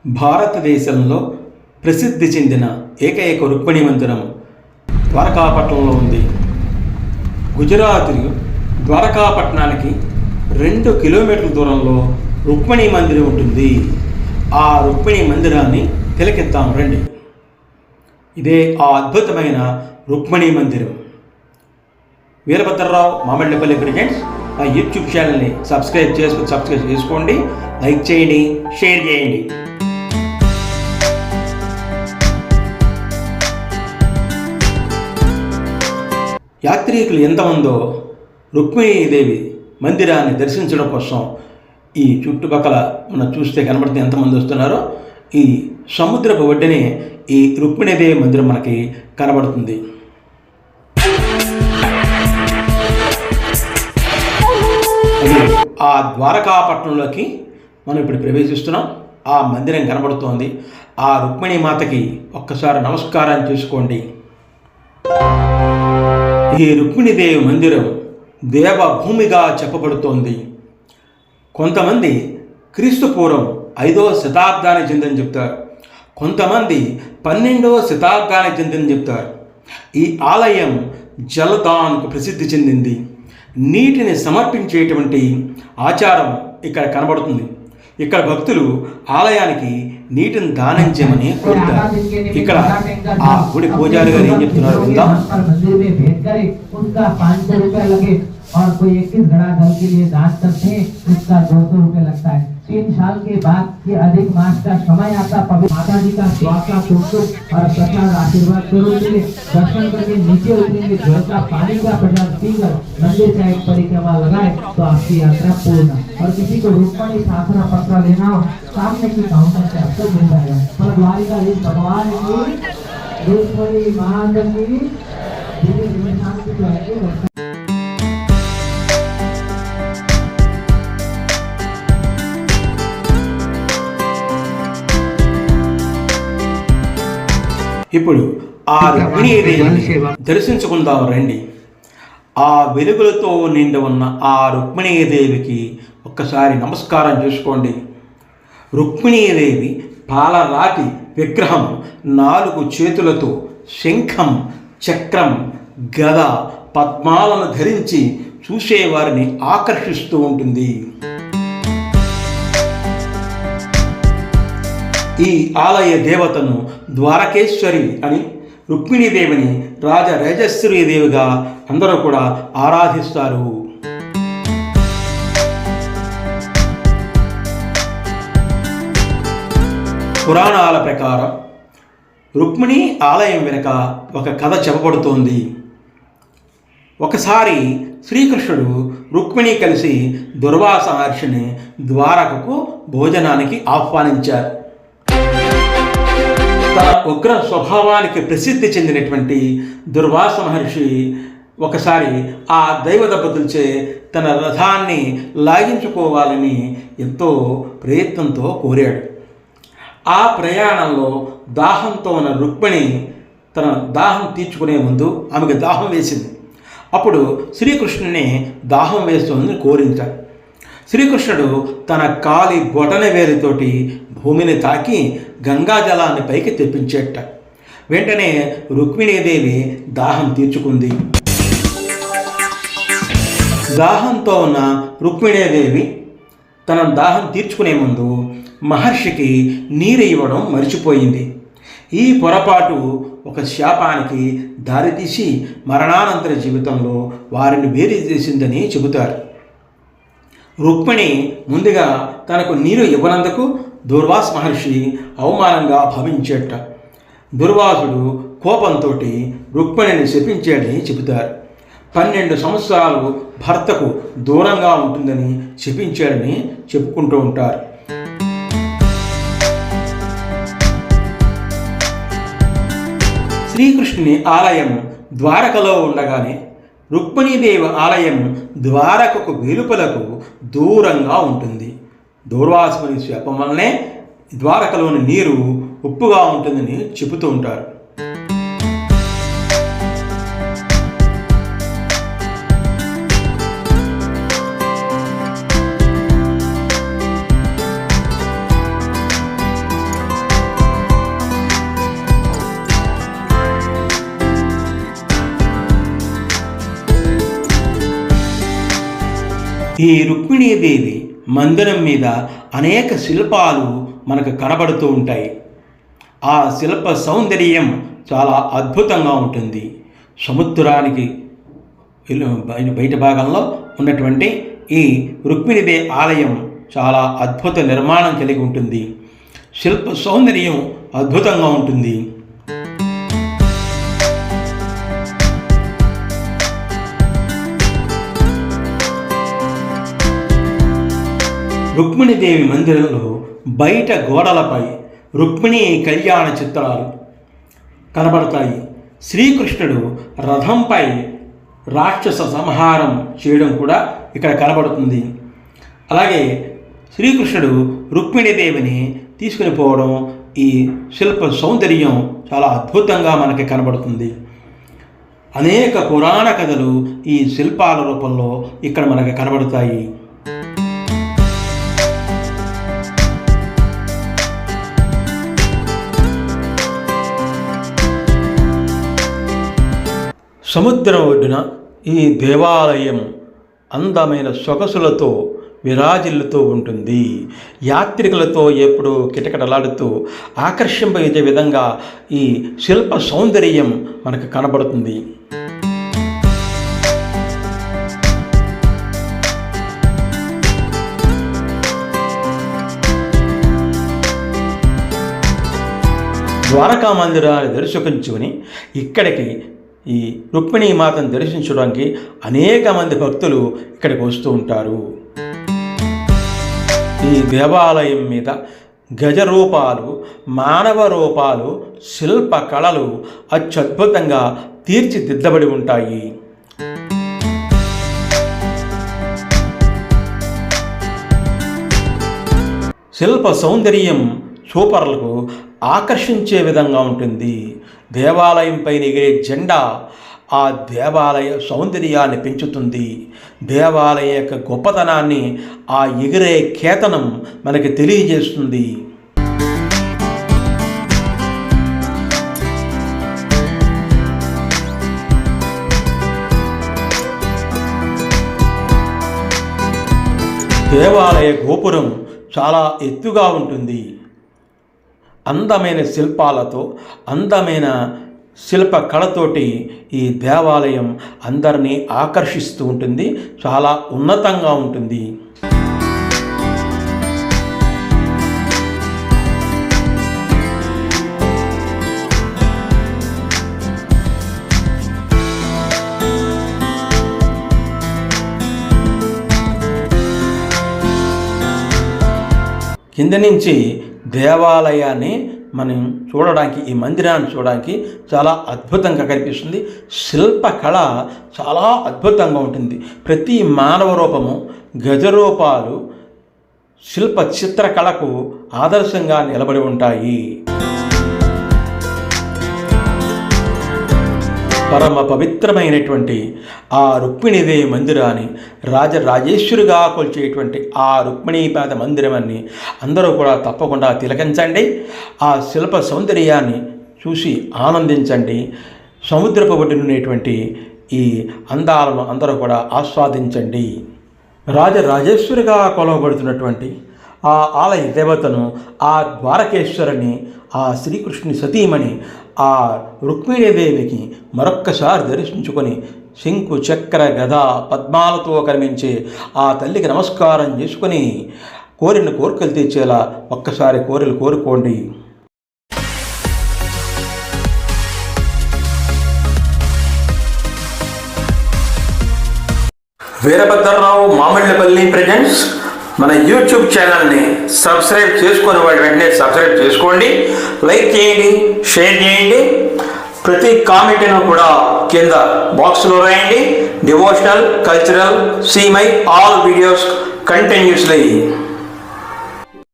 భారతదేశంలో ప్రసిద్ధి చెందిన ఏకైక రుక్మిణి మందిరం ద్వారకాపట్నంలో ఉంది. గుజరాత్ ద్వారకాపట్నానికి 2 కిలోమీటర్ల దూరంలో రుక్మిణి మందిరం ఉంటుంది. ఆ రుక్మిణి మందిరాన్ని తిలకిద్దాం రండి. ఇదే ఆ అద్భుతమైన రుక్మిణి మందిరం. వీరభద్రరావు మామిళ్ళపల్లి ప్రెజెంట్స్ మా యూట్యూబ్ ఛానల్ని సబ్స్క్రైబ్ చేసుకోండి, లైక్ చేయండి, షేర్ చేయండి. యాత్రికులు ఎంతమందో రుక్మిణీదేవి మందిరాన్ని దర్శించడం కోసం ఈ చుట్టుపక్కల మనం చూస్తే కనబడితే ఎంతమంది వస్తున్నారో ఈ సముద్రపు ఒడ్డునే ఈ రుక్మిణీదేవి మందిరం మనకి కనబడుతుంది. ఆ ద్వారకాపట్నంలోకి మనం ఇప్పుడు ప్రవేశిస్తున్నాం. ఆ మందిరం కనబడుతోంది. ఆ రుక్మిణీ మాతకి ఒక్కసారి నమస్కారం చేసుకోండి. ఈ రుక్మిణీదేవి మందిరం దేవభూమిగా చెప్పబడుతోంది. కొంతమంది క్రీస్తు పూర్వం 5వ శతాబ్దానికి చెందని చెప్తారు, కొంతమంది 12వ శతాబ్దానికి చెందని చెప్తారు. ఈ ఆలయం జలదాన్కు ప్రసిద్ధి చెందింది. నీటిని సమర్పించేటువంటి ఆచారం ఇక్కడ కనబడుతుంది. ఇక్కడ భక్తులు ఆలయానికి నీటిని దానం చేయమని కోరుతారు. ఇక్కడ ఆ గుడి పూజారి గారు ఏం చెప్తున్నారు విందాం. और कोई 21 घड़ा जल के लिए दान करते हैं, उसका 200 रुपये लगता है। 3 साल के बाद ये अधिक मास का समय आता, पवित्र माता जी का स्वागत कुमकुम और प्रसाद आशीर्वाद स्वरूप के दर्शन करके नीचे उतरेंगे, जल का पानी का प्रसाद पीकर मंदिर का एक परिक्रमा लगाए तो आपकी यात्रा पूर्ण। और किसी को रुक्मिणी शास्त्र पत्र लेना हो, सामने की काउंटर से आपको मिल जाएगा। पर द्वारिका भगवान की रुक्मिणी महादेवी शांति जो है ఇప్పుడు ఆ రుక్మిణీదేవిని దర్శించుకుందాం రండి. ఆ వెలుగులతో నిండి ఉన్న ఆ రుక్మిణీదేవికి ఒక్కసారి నమస్కారం చేసుకోండి. రుక్మిణీదేవి పాలరాతి విగ్రహం 4 చేతులతో శంఖం, చక్రం, గద, పద్మాలను ధరించి చూసేవారిని ఆకర్షిస్తూ ఉంటుంది. ఈ ఆలయ దేవతను ద్వారకేశ్వరి అని, రుక్మిణీదేవిని రాజరాజేశ్వరి దేవిగా అందరూ కూడా ఆరాధిస్తారు. పురాణాల ప్రకారం రుక్మిణి ఆలయం వెనుక ఒక కథ చెప్పబడుతోంది. ఒకసారి శ్రీకృష్ణుడు రుక్మిణి కలిసి దుర్వాస మహర్షిని ద్వారకకు భోజనానికి ఆహ్వానించారు. తన ఉగ్ర స్వభావానికి ప్రసిద్ధి చెందినటువంటి దుర్వాస మహర్షి ఒకసారి ఆ దైవ దంపతులచే తన రథాన్ని లాగించుకోవాలని ఎంతో ప్రయత్నంతో కోరాడు. ఆ ప్రయాణంలో దాహంతో ఉన్న రుక్మిణి తన దాహం తీర్చుకునే ముందు ఆమెకు దాహం వేసింది. అప్పుడు శ్రీకృష్ణుని దాహం వేస్తుందని కోరించాడు. శ్రీకృష్ణుడు తన కాలి బొటన వేలితోటి భూమిని తాకి గంగా జలాన్ని పైకి తెప్పించేట. వెంటనే రుక్మిణీదేవి దాహం తీర్చుకుంది. దాహంతో ఉన్న రుక్మిణీదేవి తన దాహం తీర్చుకునే ముందు మహర్షికి నీరు ఇవ్వడం మర్చిపోయింది. ఈ పొరపాటు ఒక శాపానికి దారితీసి మరణానంతర జీవితంలో వారిని వేరు చేసిందని చెబుతారు. రుక్మిణి ముందుగా తనకు నీరు ఇవ్వనందుకు దుర్వాస మహర్షి అవమానంగా భావించేట. దుర్వాసుడు కోపంతో రుక్మిణిని శపించాడని చెబుతారు. 12 సంవత్సరాలు భర్తకు దూరంగా ఉంటుందని శపించాడని చెప్పుకుంటూ ఉంటారు. శ్రీకృష్ణుని ఆలయం ద్వారకలో ఉండగానే రుక్మిణీదేవి ఆలయం ద్వారకకు వెలుపలకు దూరంగా ఉంటుంది. దూర్వాసుని శాపం వల్లనే ద్వారకలోని నీరు ఉప్పుగా ఉంటుందని చెబుతూ ఉంటారు. ఈ రుక్మిణీదేవి మందిరం మీద అనేక శిల్పాలు మనకు కనబడుతూ ఉంటాయి. ఆ శిల్ప సౌందర్యం చాలా అద్భుతంగా ఉంటుంది. సముద్రానికి బయట భాగంలో ఉన్నటువంటి ఈ రుక్మిణీదేవి ఆలయం చాలా అద్భుత నిర్మాణం కలిగి ఉంటుంది. శిల్ప సౌందర్యం అద్భుతంగా ఉంటుంది. రుక్మిణీదేవి మందిరంలో బయట గోడలపై రుక్మిణీ కళ్యాణ చిత్రాలు కనబడతాయి. శ్రీకృష్ణుడు రథంపై రాక్షస సంహారం చేయడం కూడా ఇక్కడ కనబడుతుంది. అలాగే శ్రీకృష్ణుడు రుక్మిణీదేవిని తీసుకుని పోవడం, ఈ శిల్ప సౌందర్యం చాలా అద్భుతంగా మనకి కనబడుతుంది. అనేక పురాణ కథలు ఈ శిల్పాల రూపంలో ఇక్కడ మనకి కనబడతాయి. సముద్రం ఒడ్డున ఈ దేవాలయం అందమైన సొగసులతో విరాజిల్లుతూ ఉంటుంది. యాత్రికులతో ఎప్పుడూ కిటకిటలాడుతూ ఆకర్షింపజే విధంగా ఈ శిల్ప సౌందర్యం మనకు కనబడుతుంది. ద్వారకా మందిరాన్ని దర్శించుకుని ఇక్కడికి ఈ రుక్మిణీ మాతను దర్శించడానికి అనేక మంది భక్తులు ఇక్కడికి వస్తూ ఉంటారు. ఈ దేవాలయం మీద గజరూపాలు, మానవ రూపాలు, శిల్ప కళలు అత్యద్భుతంగా తీర్చిదిద్దబడి ఉంటాయి. శిల్ప సౌందర్యం చూపరులకు ఆకర్షించే విధంగా ఉంటుంది. దేవాలయం పైన ఎగిరే జెండా ఆ దేవాలయ సౌందర్యాన్ని పెంచుతుంది. దేవాలయ యొక్క గొప్పతనాన్ని ఆ ఎగిరే కేతనం మనకి తెలియజేస్తుంది. దేవాలయ గోపురం చాలా ఎత్తుగా ఉంటుంది. అందమైన శిల్పాలతో, అందమైన శిల్ప కళతోటి ఈ దేవాలయం అందరినీ ఆకర్షిస్తూ ఉంటుంది. చాలా ఉన్నతంగా ఉంటుంది. కింద నుంచి దేవాలయాన్ని మనం చూడడానికి, ఈ మందిరాన్ని చూడడానికి చాలా అద్భుతంగా కనిపిస్తుంది. శిల్పకళ చాలా అద్భుతంగా ఉంటుంది. ప్రతి మానవ రూపము, గజరూపాలు శిల్ప చిత్రకళకు ఆదర్శంగా నిలబడి ఉంటాయి. పరమ పవిత్రమైనటువంటి ఆ రుక్మిణీదేవి మందిరాన్ని రాజరాజేశ్వరిగా కొలిచేటువంటి ఆ రుక్మిణీపాద మందిరాన్ని అందరూ కూడా తప్పకుండా తిలకించండి. ఆ శిల్ప సౌందర్యాన్ని చూసి ఆనందించండి. సముద్రపు ఒడ్డునున్నటువంటి ఈ అందాలను అందరూ కూడా ఆస్వాదించండి. రాజరాజేశ్వరిగా కొలవబడుతున్నటువంటి ఆ ఆలయ దేవతను, ఆ ద్వారకేశ్వరిని, ఆ శ్రీకృష్ణుని సతీమణి ఆ రుక్మిణీదేవికి మరొక్కసారి దర్శించుకొని శంకు చక్ర గద పద్మాలతో కనిపించే ఆ తల్లికి నమస్కారం చేసుకొని కోరిన కోరికలు తీర్చేలా ఒక్కసారి కోరికలు కోరుకోండి. వీరభద్రరావు మామిళ్ళపల్లి ప్రెజెంట్స్ మన యూట్యూబ్ ఛానల్ని సబ్స్క్రైబ్ చేసుకుని వాడి వెంటనే సబ్స్క్రైబ్ చేసుకోండి. లైక్ చేయండి, షేర్ చేయండి. ప్రతి కామెంట్ను కూడా కింద బాక్స్లో రాయండి. Devotional, cultural, see my all videos continuously.